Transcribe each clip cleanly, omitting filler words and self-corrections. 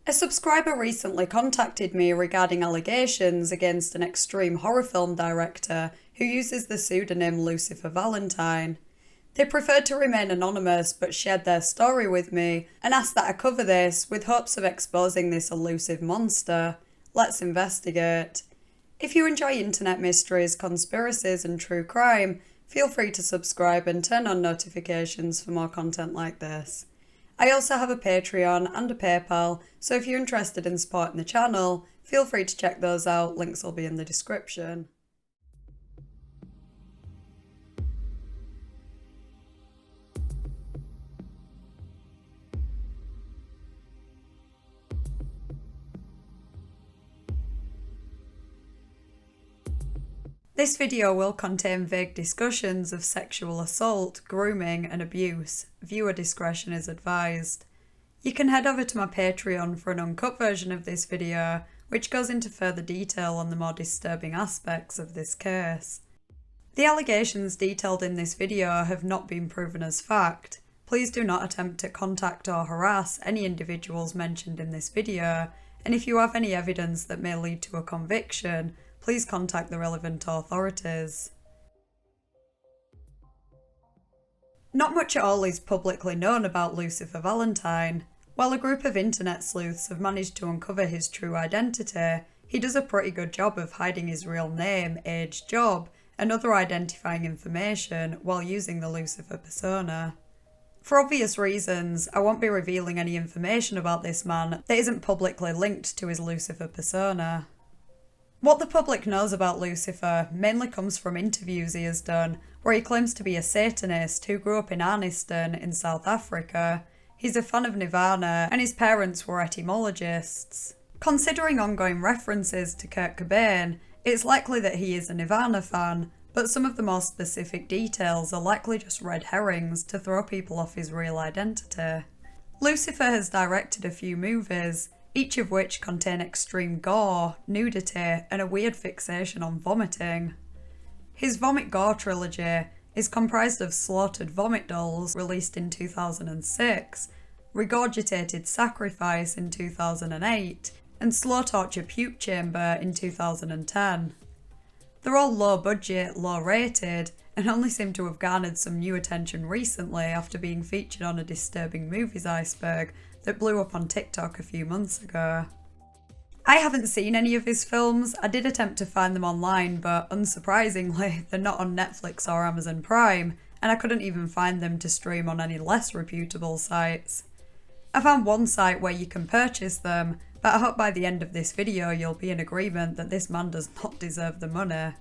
A subscriber recently contacted me regarding allegations against an extreme horror film director who uses the pseudonym Lucifer Valentine. They preferred to remain anonymous but shared their story with me and asked that I cover this with hopes of exposing this elusive monster. Let's investigate. If you enjoy internet mysteries, conspiracies and true crime, feel free to subscribe and turn on notifications for more content like this. I also have a Patreon and a PayPal, so if you're interested in supporting the channel, feel free to check those out, links will be in the description. This video will contain vague discussions of sexual assault, grooming and abuse. Viewer discretion is advised. You can head over to my Patreon for an uncut version of this video, which goes into further detail on the more disturbing aspects of this case. The allegations detailed in this video have not been proven as fact. Please do not attempt to contact or harass any individuals mentioned in this video, and if you have any evidence that may lead to a conviction, please contact the relevant authorities. Not much at all is publicly known about Lucifer Valentine. While a group of internet sleuths have managed to uncover his true identity, he does a pretty good job of hiding his real name, age, job, and other identifying information while using the Lucifer persona. For obvious reasons, I won't be revealing any information about this man that isn't publicly linked to his Lucifer persona. What the public knows about Lucifer mainly comes from interviews he has done, where he claims to be a Satanist who grew up in Arniston in South Africa. He's a fan of Nirvana, and his parents were etymologists. Considering ongoing references to Kurt Cobain, it's likely that he is a Nirvana fan, but some of the more specific details are likely just red herrings to throw people off his real identity. Lucifer has directed a few movies, each of which contain extreme gore, nudity, and a weird fixation on vomiting. His Vomit Gore Trilogy is comprised of Slaughtered Vomit Dolls, released in 2006, ReGOREgitated Sacrifice in 2008, and Slow Torture Puke Chamber in 2010. They're all low budget, low rated, and only seem to have garnered some new attention recently after being featured on a disturbing movies iceberg that blew up on TikTok a few months ago. I haven't seen any of his films. I did attempt to find them online, but unsurprisingly, they're not on Netflix or Amazon Prime, and I couldn't even find them to stream on any less reputable sites. I found one site where you can purchase them, but I hope by the end of this video you'll be in agreement that this man does not deserve the money.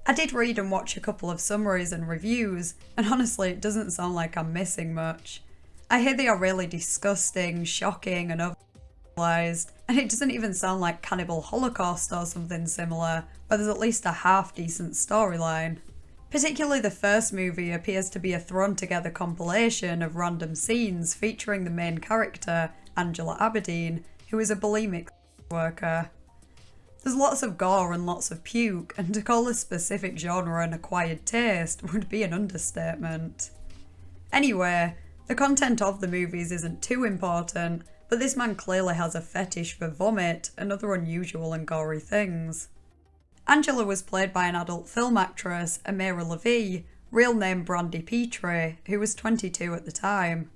I did read and watch a couple of summaries and reviews, and honestly it doesn't sound like I'm missing much. I hear they are really disgusting, shocking and overanalyzed, and it doesn't even sound like Cannibal Holocaust or something similar, where there's at least a half-decent storyline. Particularly the first movie appears to be a thrown-together compilation of random scenes featuring the main character, Angela Aberdeen, who is a bulimic worker. There's lots of gore and lots of puke, and to call this specific genre an acquired taste would be an understatement. Anyway, the content of the movies isn't too important, but this man clearly has a fetish for vomit and other unusual and gory things. Angela was played by an adult film actress, Ameara LaVey, real name Brandy Petrie, who was 22 at the time.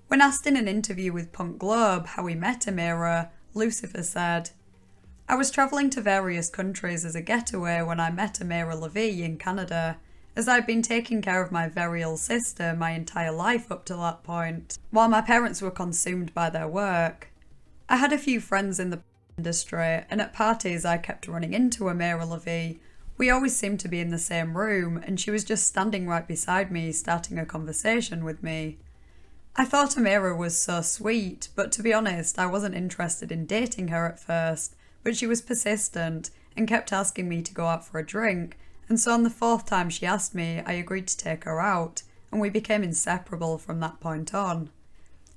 When asked in an interview with Punk Globe how he met Ameara, Lucifer said, "I was travelling to various countries as a getaway when I met Ameara LaVey in Canada, as I'd been taking care of my very ill sister my entire life up to that point, while my parents were consumed by their work. I had a few friends in the industry, and at parties I kept running into Ameara LaVey. We always seemed to be in the same room, and she was just standing right beside me, starting a conversation with me. I thought Ameara was so sweet, but to be honest, I wasn't interested in dating her at first, but she was persistent and kept asking me to go out for a drink, and so on the fourth time she asked me, I agreed to take her out, and we became inseparable from that point on.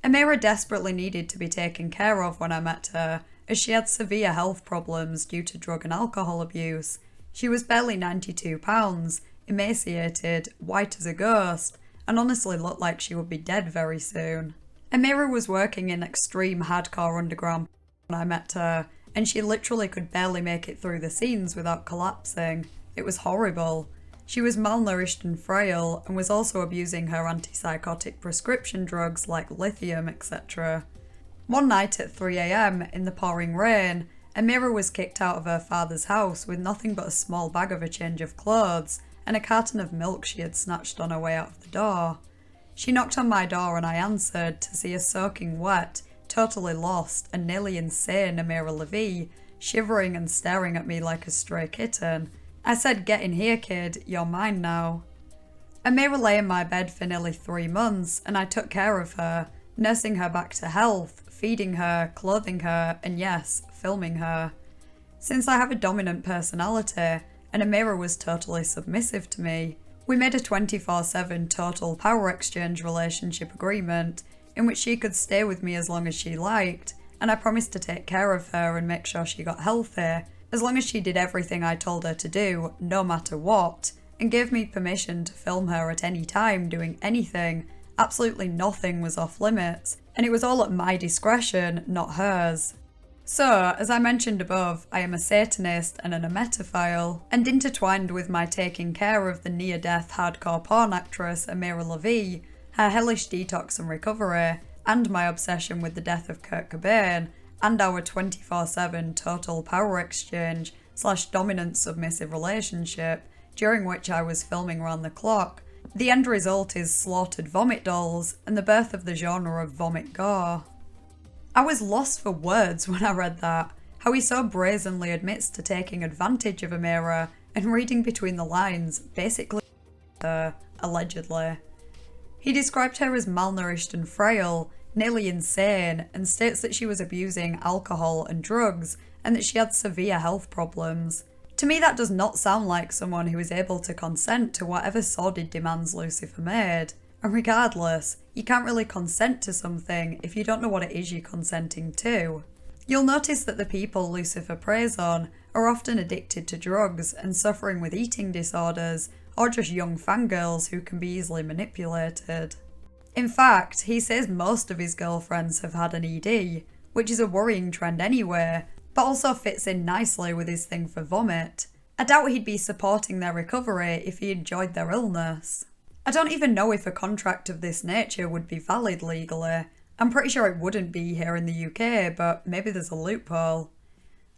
Ameara desperately needed to be taken care of when I met her, as she had severe health problems due to drug and alcohol abuse. She was barely 92 pounds, emaciated, white as a ghost, and honestly looked like she would be dead very soon. Ameara was working in extreme hardcore underground when I met her, and she literally could barely make it through the scenes without collapsing. It was horrible. She was malnourished and frail, and was also abusing her antipsychotic prescription drugs like lithium, etc. One night at 3 AM, in the pouring rain, Ameara was kicked out of her father's house with nothing but a small bag of a change of clothes and a carton of milk she had snatched on her way out of the door. She knocked on my door and I answered to see a soaking wet, totally lost and nearly insane Ameara LaVey shivering and staring at me like a stray kitten. I said, "Get in here, kid, you're mine now." Ameara lay in my bed for nearly 3 months and I took care of her, nursing her back to health, feeding her, clothing her, and yes, filming her. Since I have a dominant personality, and Ameara was totally submissive to me, we made a 24/7 total power exchange relationship agreement in which she could stay with me as long as she liked, and I promised to take care of her and make sure she got healthy, as long as she did everything I told her to do, no matter what, and gave me permission to film her at any time doing anything. Absolutely nothing was off limits, and it was all at my discretion, not hers. So, as I mentioned above, I am a Satanist and an emetophile, and intertwined with my taking care of the near-death hardcore porn actress Ameara LaVey, her hellish detox and recovery, and my obsession with the death of Kurt Cobain, and our 24/7 total power exchange / dominant submissive relationship, during which I was filming round the clock, the end result is slaughtered vomit dolls and the birth of the genre of vomit gore. I was lost for words when I read that, how he so brazenly admits to taking advantage of Ameara and reading between the lines, basically her, allegedly. He described her as malnourished and frail, nearly insane, and states that she was abusing alcohol and drugs and that she had severe health problems. To me, that does not sound like someone who is able to consent to whatever sordid demands Lucifer made. And regardless, you can't really consent to something if you don't know what it is you're consenting to. You'll notice that the people Lucifer preys on are often addicted to drugs and suffering with eating disorders, or just young fangirls who can be easily manipulated. In fact, he says most of his girlfriends have had an ED, which is a worrying trend anyway, but also fits in nicely with his thing for vomit. I doubt he'd be supporting their recovery if he enjoyed their illness. I don't even know if a contract of this nature would be valid legally. I'm pretty sure it wouldn't be here in the UK, but maybe there's a loophole.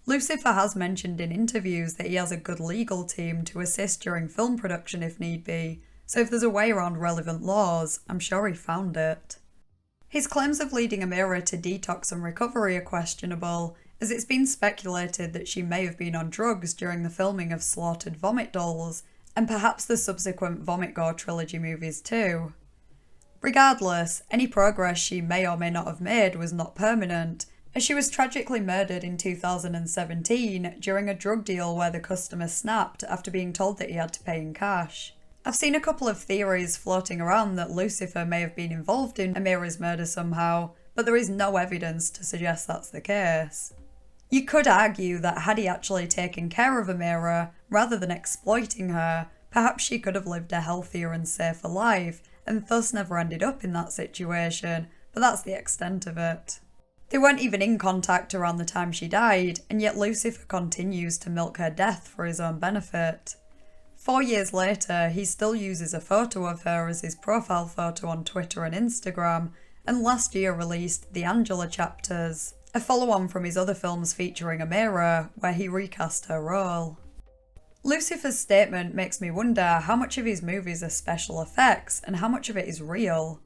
Lucifer has mentioned in interviews that he has a good legal team to assist during film production if need be, so if there's a way around relevant laws, I'm sure he found it. His claims of leading Ameara to detox and recovery are questionable, as it's been speculated that she may have been on drugs during the filming of Slaughtered Vomit Dolls, and perhaps the subsequent Vomit Gore Trilogy movies too. Regardless, any progress she may or may not have made was not permanent, as she was tragically murdered in 2017 during a drug deal where the customer snapped after being told that he had to pay in cash. I've seen a couple of theories floating around that Lucifer may have been involved in Ameara's murder somehow, but there is no evidence to suggest that's the case. You could argue that had he actually taken care of Ameara, rather than exploiting her, perhaps she could have lived a healthier and safer life, and thus never ended up in that situation, but that's the extent of it. They weren't even in contact around the time she died, and yet Lucifer continues to milk her death for his own benefit. 4 years later, he still uses a photo of her as his profile photo on Twitter and Instagram, and last year released The Angela Chapters, a follow-on from his other films featuring Ameara, where he recast her role. Lucifer's statement makes me wonder how much of his movies are special effects and how much of it is real.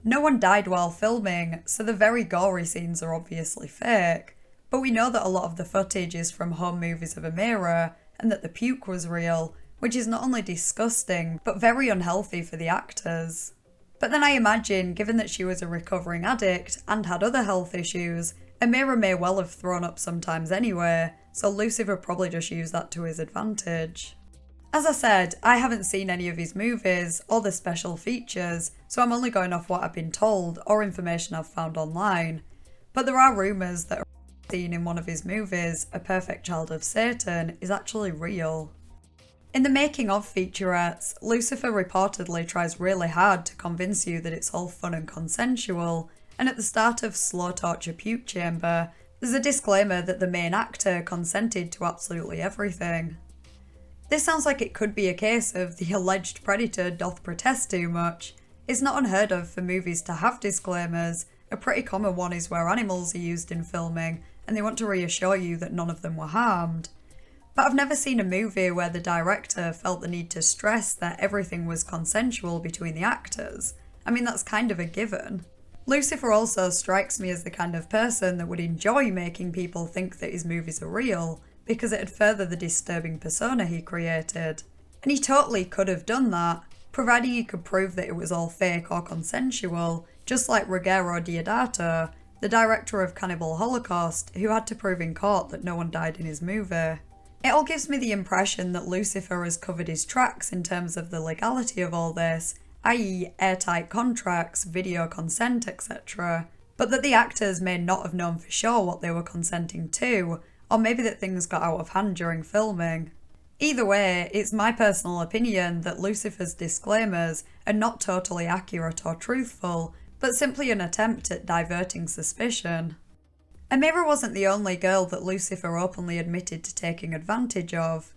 No one died while filming, so the very gory scenes are obviously fake, but we know that a lot of the footage is from home movies of Ameara, and that the puke was real, which is not only disgusting, but very unhealthy for the actors. But then I imagine, given that she was a recovering addict and had other health issues, Ameara may well have thrown up sometimes anyway, so Lucifer probably just used that to his advantage. As I said, I haven't seen any of his movies or the special features, so I'm only going off what I've been told or information I've found online. But there are rumours that a scene in one of his movies, A Perfect Child of Satan, is actually real. In the making of featurettes, Lucifer reportedly tries really hard to convince you that it's all fun and consensual, and at the start of Slow Torture Puke Chamber, there's a disclaimer that the main actor consented to absolutely everything. This sounds like it could be a case of the alleged predator doth protest too much. It's not unheard of for movies to have disclaimers. A pretty common one is where animals are used in filming, and they want to reassure you that none of them were harmed. But I've never seen a movie where the director felt the need to stress that everything was consensual between the actors. I mean, that's kind of a given. Lucifer also strikes me as the kind of person that would enjoy making people think that his movies are real, because it'd further the disturbing persona he created. And he totally could have done that, providing he could prove that it was all fake or consensual, just like ReGOREgitated, the director of Cannibal Holocaust, who had to prove in court that no one died in his movie. It all gives me the impression that Lucifer has covered his tracks in terms of the legality of all this, i.e. airtight contracts, video consent, etc., but that the actors may not have known for sure what they were consenting to, or maybe that things got out of hand during filming. Either way, it's my personal opinion that Lucifer's disclaimers are not totally accurate or truthful, but simply an attempt at diverting suspicion. Ameara wasn't the only girl that Lucifer openly admitted to taking advantage of.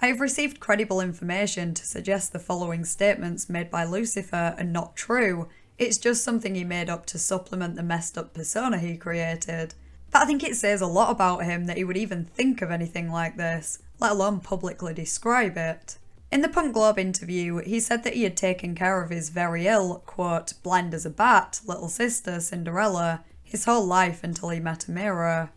I have received credible information to suggest the following statements made by Lucifer are not true, it's just something he made up to supplement the messed up persona he created. But I think it says a lot about him that he would even think of anything like this, let alone publicly describe it. In the Punk Globe interview, he said that he had taken care of his very ill, quote, blind as a bat, little sister, Cinderella, his whole life until he met Ameara.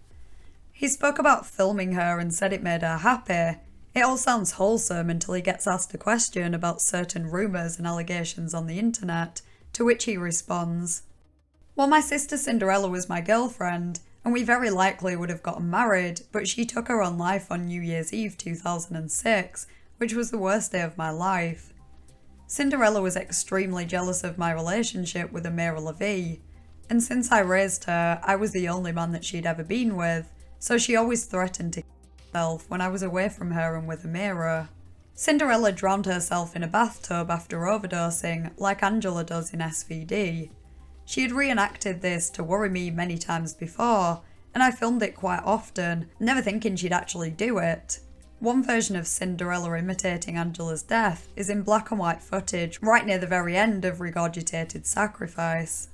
He spoke about filming her and said it made her happy. It all sounds wholesome until he gets asked a question about certain rumours and allegations on the internet, to which he responds, "Well, my sister Cinderella was my girlfriend, and we very likely would have gotten married, but she took her own life on New Year's Eve 2006, which was the worst day of my life. Cinderella was extremely jealous of my relationship with Ameara LaVey, and since I raised her, I was the only man that she'd ever been with, so she always threatened to kill herself when I was away from her and with Ameara. Cinderella drowned herself in a bathtub after overdosing, like Angela does in SVD. She had reenacted this to worry me many times before, and I filmed it quite often, never thinking she'd actually do it. One version of Cinderella imitating Angela's death is in black and white footage right near the very end of ReGOREgitated Sacrifice."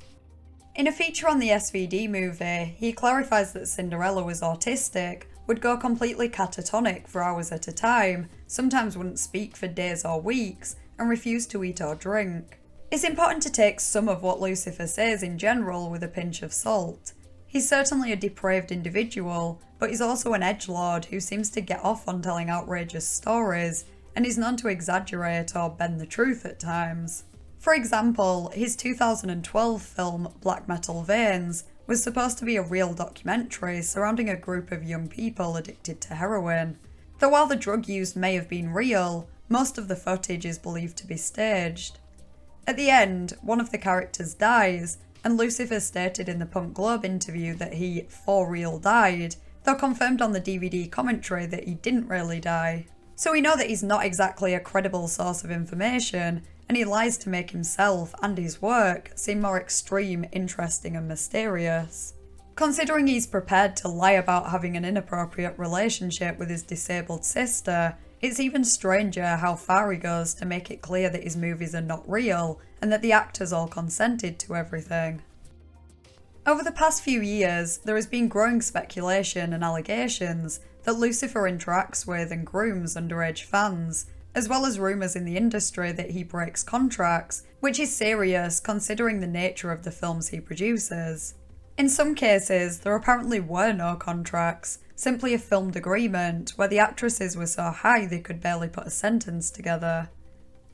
In a feature on the SVD movie, he clarifies that Cinderella was autistic, would go completely catatonic for hours at a time, sometimes wouldn't speak for days or weeks, and refused to eat or drink. It's important to take some of what Lucifer says in general with a pinch of salt. He's certainly a depraved individual, but he's also an edgelord who seems to get off on telling outrageous stories, and he's known to exaggerate or bend the truth at times. For example, his 2012 film Black Metal Veins was supposed to be a real documentary surrounding a group of young people addicted to heroin. Though while the drug use may have been real, most of the footage is believed to be staged. At the end, one of the characters dies, and Lucifer stated in the Punk Globe interview that he for real died, though confirmed on the DVD commentary that he didn't really die. So we know that he's not exactly a credible source of information, and he lies to make himself and his work seem more extreme, interesting and mysterious. Considering he's prepared to lie about having an inappropriate relationship with his disabled sister, it's even stranger how far he goes to make it clear that his movies are not real and that the actors all consented to everything. Over the past few years, there has been growing speculation and allegations that Lucifer interacts with and grooms underage fans, as well as rumours in the industry that he breaks contracts, which is serious considering the nature of the films he produces. In some cases, there apparently were no contracts, simply a filmed agreement where the actresses were so high they could barely put a sentence together.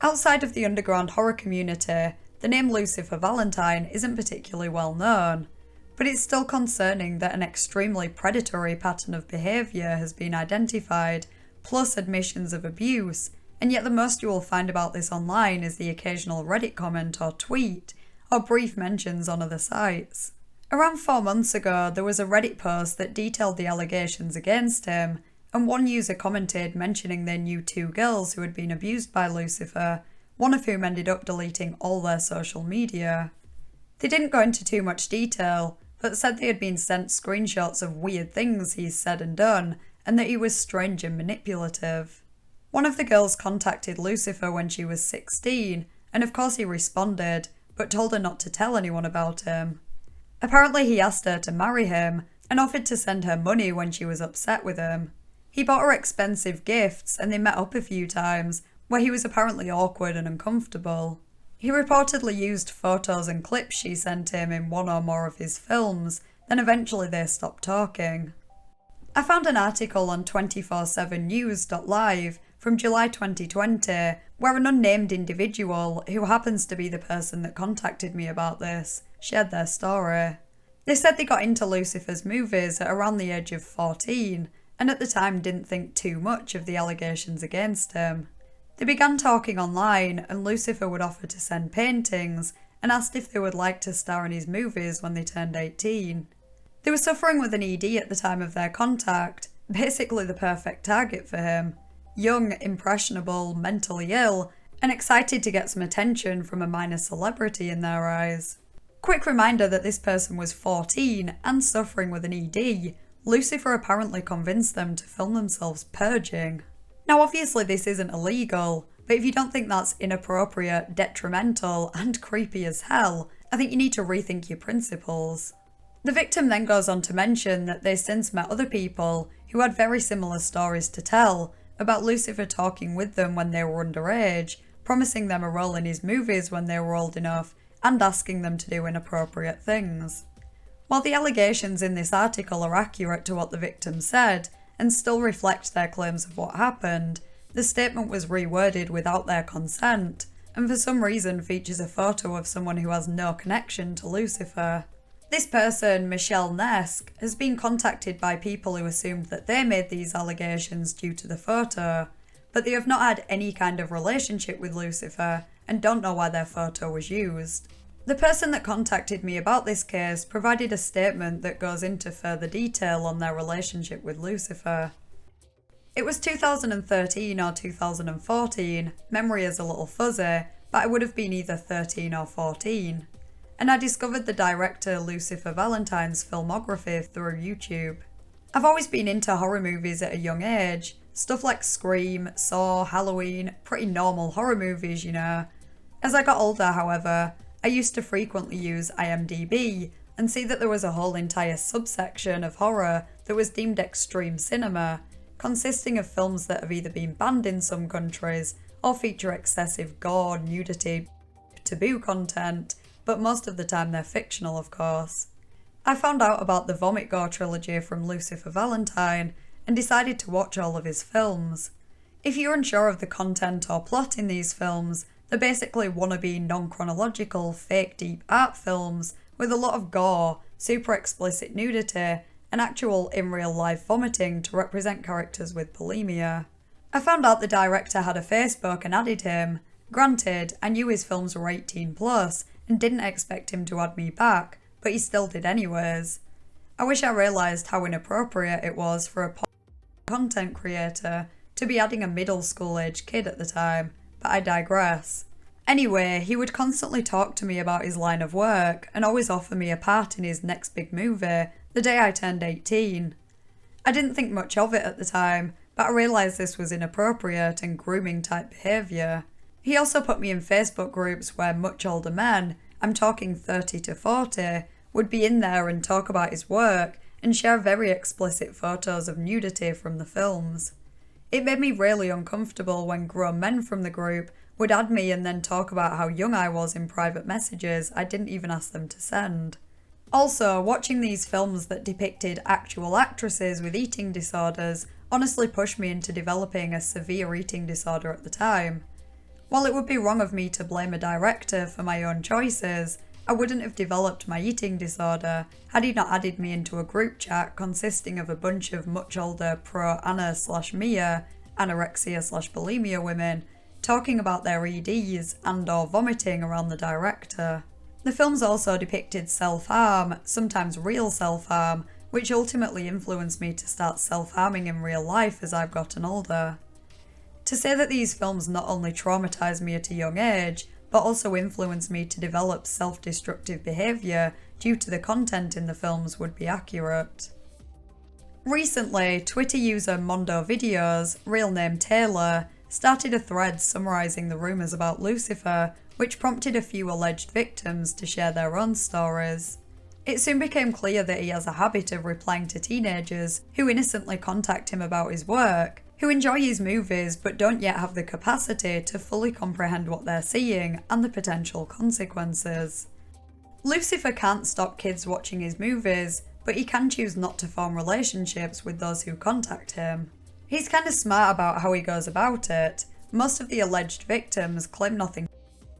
Outside of the underground horror community, the name Lucifer Valentine isn't particularly well known, but it's still concerning that an extremely predatory pattern of behaviour has been identified, plus admissions of abuse, and yet the most you will find about this online is the occasional Reddit comment or tweet, or brief mentions on other sites. Around 4 months ago, there was a Reddit post that detailed the allegations against him, and one user commented mentioning they knew 2 girls who had been abused by Lucifer, one of whom ended up deleting all their social media. They didn't go into too much detail, but said they had been sent screenshots of weird things he's said and done, and that he was strange and manipulative. One of the girls contacted Lucifer when she was 16, and of course he responded, but told her not to tell anyone about him. Apparently he asked her to marry him, and offered to send her money when she was upset with him. He bought her expensive gifts, and they met up a few times, where he was apparently awkward and uncomfortable. He reportedly used photos and clips she sent him in one or more of his films, then eventually they stopped talking. I found an article on 247news.live from July 2020 where an unnamed individual, who happens to be the person that contacted me about this, shared their story. They said they got into Lucifer's movies at around the age of 14, and at the time didn't think too much of the allegations against him. They began talking online, and Lucifer would offer to send paintings and asked if they would like to star in his movies when they turned 18. They were suffering with an ED at the time of their contact, basically the perfect target for him. Young, impressionable, mentally ill, and excited to get some attention from a minor celebrity in their eyes. Quick reminder that this person was 14 and suffering with an ED. Lucifer apparently convinced them to film themselves purging. Now obviously this isn't illegal, but if you don't think that's inappropriate, detrimental, and creepy as hell, I think you need to rethink your principles. The victim then goes on to mention that they since met other people who had very similar stories to tell about Lucifer talking with them when they were underage, promising them a role in his movies when they were old enough, and asking them to do inappropriate things. While the allegations in this article are accurate to what the victim said, and still reflect their claims of what happened, the statement was reworded without their consent, and for some reason features a photo of someone who has no connection to Lucifer. This person, Michelle Nesk, has been contacted by people who assumed that they made these allegations due to the photo, but they have not had any kind of relationship with Lucifer and don't know why their photo was used. The person that contacted me about this case provided a statement that goes into further detail on their relationship with Lucifer. It was 2013 or 2014, memory is a little fuzzy, but I would have been either 13 or 14. And I discovered the director Lucifer Valentine's filmography through YouTube. I've always been into horror movies at a young age, stuff like Scream, Saw, Halloween, pretty normal horror movies, you know. As I got older, however, I used to frequently use IMDb and see that there was a whole entire subsection of horror that was deemed extreme cinema, consisting of films that have either been banned in some countries or feature excessive gore, nudity, taboo content, but most of the time they're fictional, of course. I found out about the Vomit Gore Trilogy from Lucifer Valentine and decided to watch all of his films. If you're unsure of the content or plot in these films, they're basically wannabe non-chronological fake deep art films with a lot of gore, super explicit nudity, and actual in real life vomiting to represent characters with bulimia. I found out the director had a Facebook and added him. Granted, I knew his films were 18 plus and didn't expect him to add me back, but he still did anyways. I wish I realised how inappropriate it was for a content creator to be adding a middle school age kid at the time, but I digress. Anyway, he would constantly talk to me about his line of work and always offer me a part in his next big movie the day I turned 18. I didn't think much of it at the time, but I realised this was inappropriate and grooming type behaviour. He also put me in Facebook groups where much older men, I'm talking 30 to 40, would be in there and talk about his work and share very explicit photos of nudity from the films. It made me really uncomfortable when grown men from the group would add me and then talk about how young I was in private messages I didn't even ask them to send. Also, watching these films that depicted actual actresses with eating disorders honestly pushed me into developing a severe eating disorder at the time. While it would be wrong of me to blame a director for my own choices, I wouldn't have developed my eating disorder had he not added me into a group chat consisting of a bunch of much older pro-Anna/Mia, anorexia/bulimia women, talking about their EDs and or vomiting around the director. The films also depicted self-harm, sometimes real self-harm, which ultimately influenced me to start self-harming in real life as I've gotten older. To say that these films not only traumatised me at a young age, but also influenced me to develop self-destructive behaviour due to the content in the films would be accurate. Recently, Twitter user Mondo Videos, real name Taylor, started a thread summarising the rumours about Lucifer, which prompted a few alleged victims to share their own stories. It soon became clear that he has a habit of replying to teenagers who innocently contact him about his work, who enjoy his movies but don't yet have the capacity to fully comprehend what they're seeing and the potential consequences. Lucifer can't stop kids watching his movies, but he can choose not to form relationships with those who contact him. He's kind of smart about how he goes about it. Most of the alleged victims claim nothing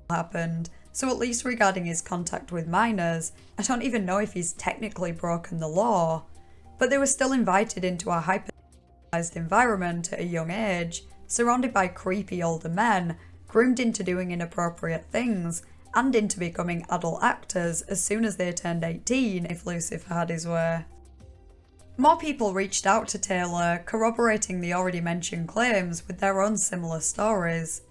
happened, so at least regarding his contact with minors, I don't even know if he's technically broken the law. But they were still invited into a hyper-sexualized environment at a young age, surrounded by creepy older men, groomed into doing inappropriate things, and into becoming adult actors as soon as they turned 18 if Lucifer had his way. More people reached out to Taylor, corroborating the already mentioned claims with their own similar stories.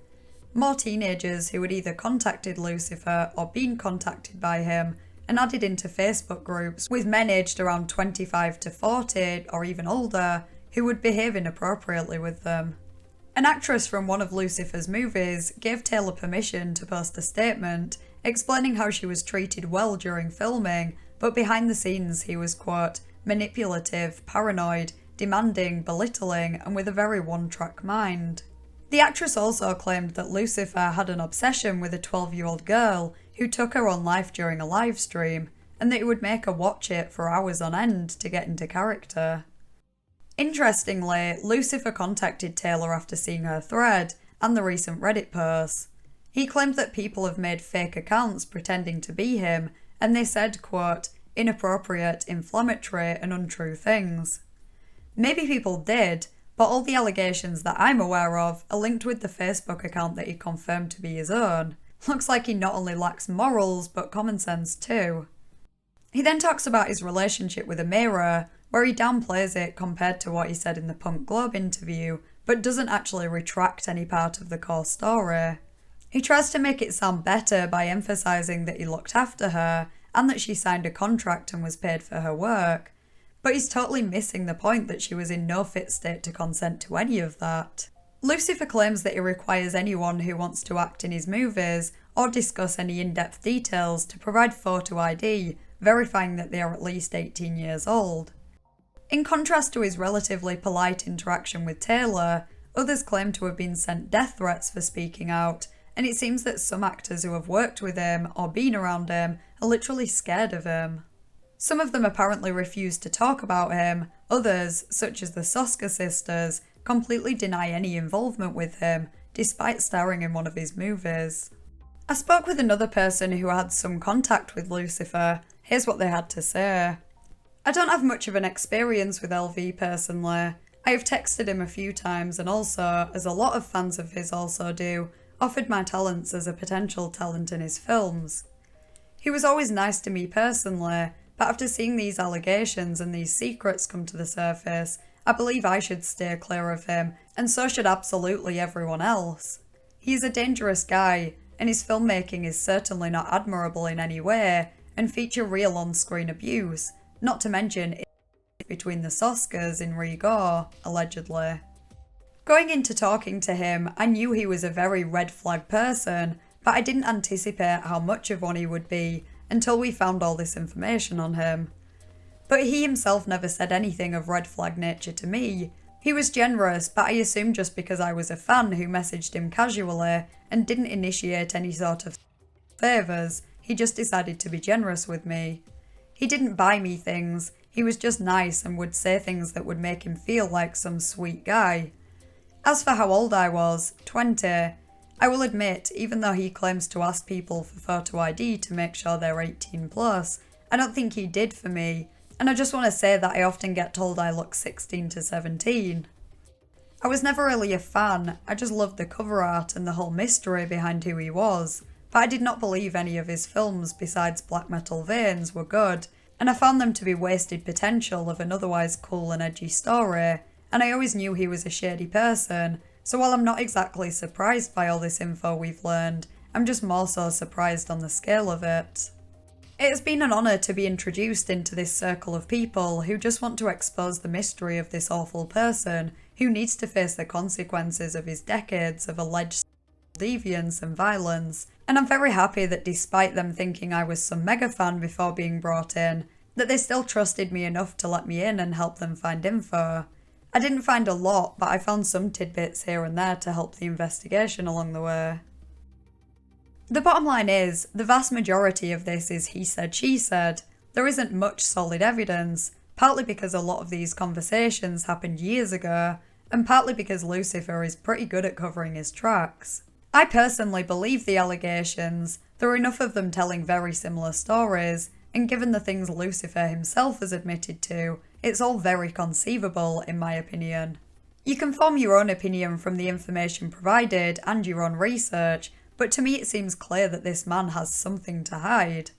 More teenagers who had either contacted Lucifer or been contacted by him and added into Facebook groups with men aged around 25 to 40 or even older who would behave inappropriately with them. An actress from one of Lucifer's movies gave Taylor permission to post a statement explaining how she was treated well during filming, but behind the scenes he was, quote, manipulative, paranoid, demanding, belittling, and with a very one-track mind. The actress also claimed that Lucifer had an obsession with a 12-year-old girl who took her own life during a live stream, and that it would make her watch it for hours on end to get into character. Interestingly, Lucifer contacted Taylor after seeing her thread and the recent Reddit posts. He claimed that people have made fake accounts pretending to be him, and they said, quote, inappropriate, inflammatory, and untrue things. Maybe people did, but all the allegations that I'm aware of are linked with the Facebook account that he confirmed to be his own. Looks like he not only lacks morals, but common sense too. He then talks about his relationship with Ameara, where he downplays it compared to what he said in the Punk Globe interview, but doesn't actually retract any part of the core story. He tries to make it sound better by emphasising that he looked after her, and that she signed a contract and was paid for her work, but he's totally missing the point that she was in no fit state to consent to any of that. Lucifer claims that he requires anyone who wants to act in his movies or discuss any in-depth details to provide photo ID, verifying that they are at least 18 years old. In contrast to his relatively polite interaction with Taylor, others claim to have been sent death threats for speaking out, and it seems that some actors who have worked with him or been around him are literally scared of him. Some of them apparently refuse to talk about him, others, such as the Soska sisters, completely deny any involvement with him, despite starring in one of his movies. I spoke with another person who had some contact with Lucifer. Here's what they had to say. I don't have much of an experience with LV personally. I have texted him a few times and also, as a lot of fans of his also do, offered my talents as a potential talent in his films. He was always nice to me personally, but after seeing these allegations and these secrets come to the surface, I believe I should steer clear of him, and so should absolutely everyone else. He is a dangerous guy, and his filmmaking is certainly not admirable in any way, and feature real on-screen abuse, not to mention between the Soskas in ReGORE, allegedly. Going into talking to him, I knew he was a very red flag person, but I didn't anticipate how much of one he would be until we found all this information on him. But he himself never said anything of red flag nature to me. He was generous, but I assumed just because I was a fan who messaged him casually and didn't initiate any sort of favours, he just decided to be generous with me. He didn't buy me things, he was just nice and would say things that would make him feel like some sweet guy. As for how old I was, 20, I will admit, even though he claims to ask people for photo ID to make sure they're 18 plus, I don't think he did for me, and I just want to say that I often get told I look 16 to 17. I was never really a fan, I just loved the cover art and the whole mystery behind who he was, but I did not believe any of his films besides Black Metal Veins were good, and I found them to be wasted potential of an otherwise cool and edgy story, and I always knew he was a shady person. So while I'm not exactly surprised by all this info we've learned, I'm just more so surprised on the scale of it. It has been an honour to be introduced into this circle of people who just want to expose the mystery of this awful person who needs to face the consequences of his decades of alleged deviance and violence, and I'm very happy that despite them thinking I was some mega fan before being brought in, that they still trusted me enough to let me in and help them find info. I didn't find a lot, but I found some tidbits here and there to help the investigation along the way. The bottom line is, the vast majority of this is he said, she said. There isn't much solid evidence, partly because a lot of these conversations happened years ago, and partly because Lucifer is pretty good at covering his tracks. I personally believe the allegations. There are enough of them telling very similar stories, and given the things Lucifer himself has admitted to, it's all very conceivable, in my opinion. You can form your own opinion from the information provided and your own research, but to me it seems clear that this man has something to hide.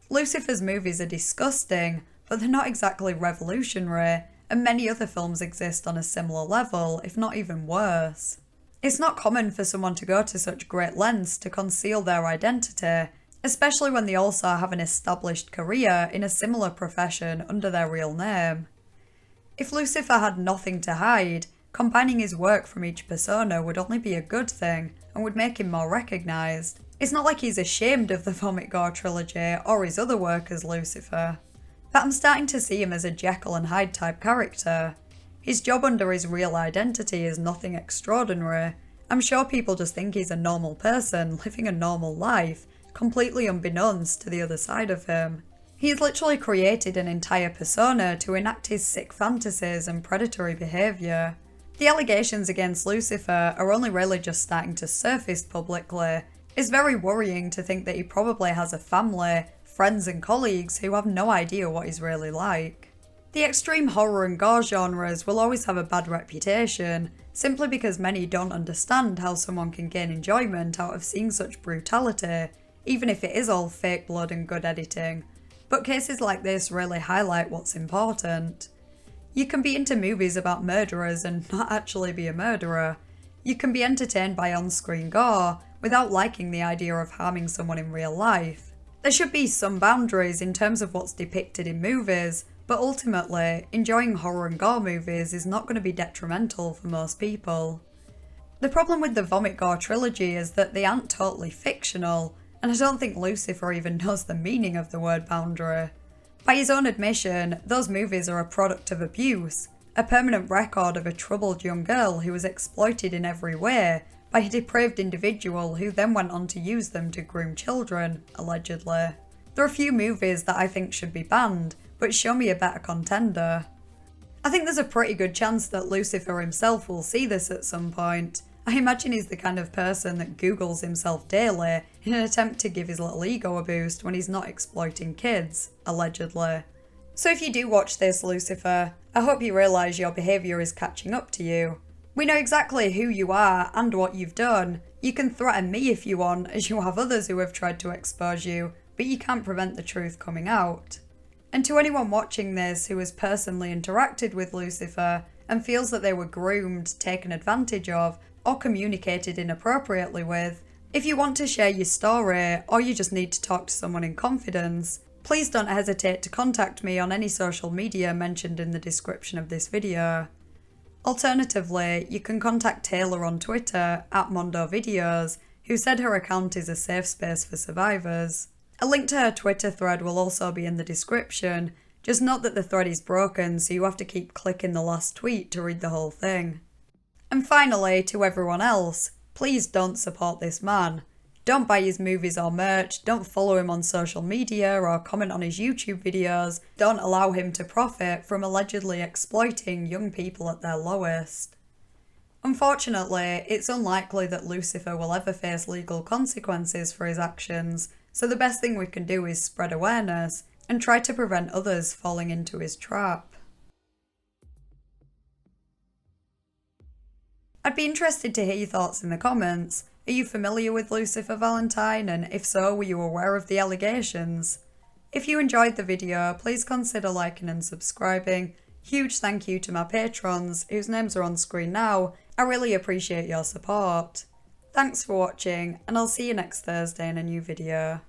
Lucifer's movies are disgusting, but they're not exactly revolutionary, and many other films exist on a similar level, if not even worse. It's not common for someone to go to such great lengths to conceal their identity, especially when they also have an established career in a similar profession under their real name. If Lucifer had nothing to hide, combining his work from each persona would only be a good thing and would make him more recognised. It's not like he's ashamed of the Vomit Gore Trilogy or his other work as Lucifer, but I'm starting to see him as a Jekyll and Hyde type character. His job under his real identity is nothing extraordinary. I'm sure people just think he's a normal person living a normal life, completely unbeknownst to the other side of him. He has literally created an entire persona to enact his sick fantasies and predatory behaviour. The allegations against Lucifer are only really just starting to surface publicly. It's very worrying to think that he probably has a family, friends and colleagues who have no idea what he's really like. The extreme horror and gore genres will always have a bad reputation, simply because many don't understand how someone can gain enjoyment out of seeing such brutality, even if it is all fake blood and good editing. But cases like this really highlight what's important. You can be into movies about murderers and not actually be a murderer. You can be entertained by on-screen gore without liking the idea of harming someone in real life. There should be some boundaries in terms of what's depicted in movies, but ultimately, enjoying horror and gore movies is not going to be detrimental for most people. The problem with the Vomit Gore Trilogy is that they aren't totally fictional, and I don't think Lucifer even knows the meaning of the word boundary. By his own admission, those movies are a product of abuse, a permanent record of a troubled young girl who was exploited in every way by a depraved individual who then went on to use them to groom children, allegedly. There are a few movies that I think should be banned, but show me a better contender. I think there's a pretty good chance that Lucifer himself will see this at some point. I imagine he's the kind of person that Googles himself daily in an attempt to give his little ego a boost when he's not exploiting kids, allegedly. So if you do watch this, Lucifer, I hope you realise your behaviour is catching up to you. We know exactly who you are and what you've done. You can threaten me if you want, as you have others who have tried to expose you, but you can't prevent the truth coming out. And to anyone watching this who has personally interacted with Lucifer and feels that they were groomed, taken advantage of, or communicated inappropriately with, if you want to share your story or you just need to talk to someone in confidence, please don't hesitate to contact me on any social media mentioned in the description of this video. Alternatively, you can contact Taylor on Twitter @MondoVideos, who said her account is a safe space for survivors. A link to her Twitter thread will also be in the description, just note that the thread is broken so you have to keep clicking the last tweet to read the whole thing. And finally, to everyone else, please don't support this man. Don't buy his movies or merch, don't follow him on social media or comment on his YouTube videos, don't allow him to profit from allegedly exploiting young people at their lowest. Unfortunately, it's unlikely that Lucifer will ever face legal consequences for his actions, so the best thing we can do is spread awareness and try to prevent others falling into his trap. I'd be interested to hear your thoughts in the comments. Are you familiar with Lucifer Valentine, and if so, were you aware of the allegations? If you enjoyed the video, please consider liking and subscribing. Huge thank you to my patrons, whose names are on screen now. I really appreciate your support. Thanks for watching, and I'll see you next Thursday in a new video.